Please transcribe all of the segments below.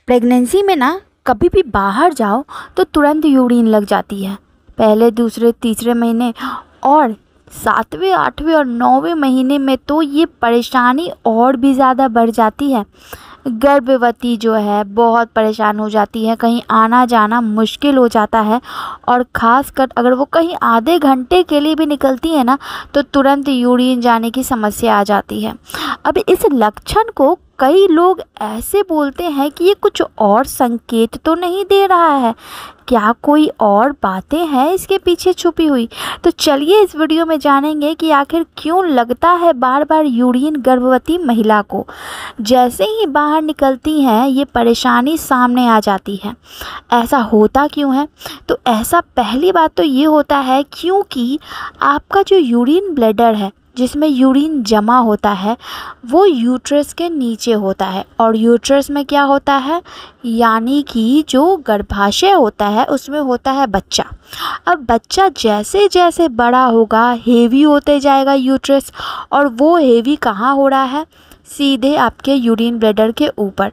Pregnancy में ना कभी भी बाहर जाओ तो तुरंत यूरिन लग जाती है। पहले, दूसरे, तीसरे महीने और 7वें, 8वें और 9वें महीने में तो ये परेशानी और भी ज़्यादा बढ़ जाती है। गर्भवती जो है बहुत परेशान हो जाती है, कहीं आना जाना मुश्किल हो जाता है और ख़ासकर अगर वो कहीं आधे घंटे के लिए भी निकलती है ना तो तुरंत यूरिन जाने की समस्या आ जाती है। अब इस लक्षण को कई लोग ऐसे बोलते हैं कि ये कुछ और संकेत तो नहीं दे रहा है, क्या कोई और बातें हैं इसके पीछे छुपी हुई। तो चलिए इस वीडियो में जानेंगे कि आखिर क्यों लगता है बार बार यूरिन गर्भवती महिला को। जैसे ही बाहर निकलती हैं ये परेशानी सामने आ जाती है। ऐसा होता क्यों है? तो ऐसा पहली बात तो ये होता है क्योंकि आपका जो यूरिन ब्लैडर है जिसमें यूरिन जमा होता है वो यूट्रस के नीचे होता है। और यूट्रस में क्या होता है, यानी कि जो गर्भाशय होता है उसमें होता है बच्चा। अब बच्चा जैसे जैसे बड़ा होगा हेवी होते जाएगा यूट्रस, और वो हेवी कहाँ हो रहा है, सीधे आपके यूरिन ब्लैडर के ऊपर।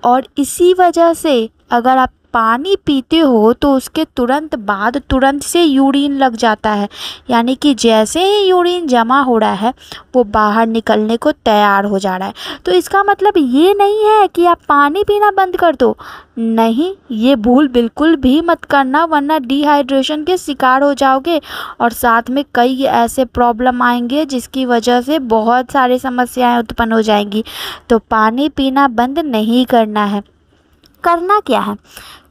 और इसी वजह से अगर आप पानी पीते हो तो उसके तुरंत बाद तुरंत से यूरिन लग जाता है, यानी कि जैसे ही यूरिन जमा हो रहा है वो बाहर निकलने को तैयार हो जा रहा है। तो इसका मतलब ये नहीं है कि आप पानी पीना बंद कर दो, नहीं, ये भूल बिल्कुल भी मत करना, वरना डिहाइड्रेशन के शिकार हो जाओगे और साथ में कई ऐसे प्रॉब्लम आएंगे जिसकी वजह से बहुत सारी समस्याएं उत्पन्न हो जाएंगी। तो पानी पीना बंद नहीं करना है। करना क्या है?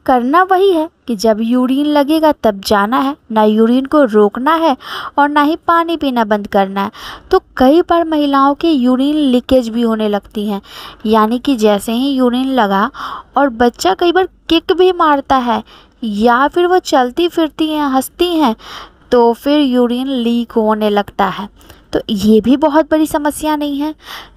करना वही है कि जब यूरिन लगेगा तब जाना है, ना यूरिन को रोकना है और ना ही पानी पीना बंद करना है। तो कई बार महिलाओं के यूरिन लीकेज भी होने लगती हैं, यानी कि जैसे ही यूरिन लगा और बच्चा कई बार किक भी मारता है या फिर वो चलती फिरती हैं, हंसती हैं, तो फिर यूरिन लीक होने लगता है। तो ये भी बहुत बड़ी समस्या नहीं है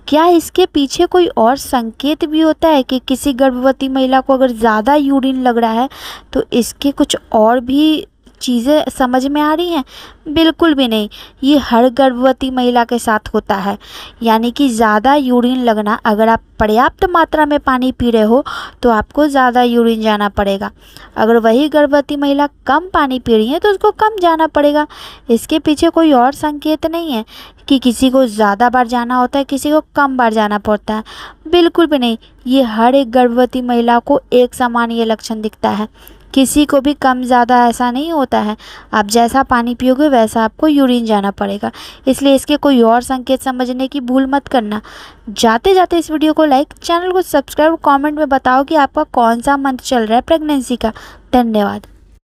क्या? इसके पीछे कोई और संकेत भी होता है कि किसी गर्भवती महिला को अगर ज़्यादा यूरिन लग रहा है तो इसके कुछ और भी चीज़ें समझ में आ रही हैं? बिल्कुल भी नहीं, ये हर गर्भवती महिला के साथ होता है। यानी कि ज़्यादा यूरिन लगना, अगर आप पर्याप्त मात्रा में पानी पी रहे हो तो आपको ज़्यादा यूरिन जाना पड़ेगा। अगर वही गर्भवती महिला कम पानी पी रही है तो उसको कम जाना पड़ेगा। इसके पीछे कोई और संकेत नहीं है कि किसी को ज़्यादा बार जाना होता है, किसी को कम बार जाना पड़ता है। बिल्कुल भी नहीं, ये हर एक गर्भवती महिला को एक समान ये लक्षण दिखता है, किसी को भी कम ज़्यादा ऐसा नहीं होता है। आप जैसा पानी पियोगे वैसा आपको यूरिन जाना पड़ेगा, इसलिए इसके कोई और संकेत समझने की भूल मत करना। जाते जाते इस वीडियो को लाइक, चैनल को सब्सक्राइब, कमेंट में बताओ कि आपका कौन सा मंथ चल रहा है प्रेगनेंसी का। धन्यवाद।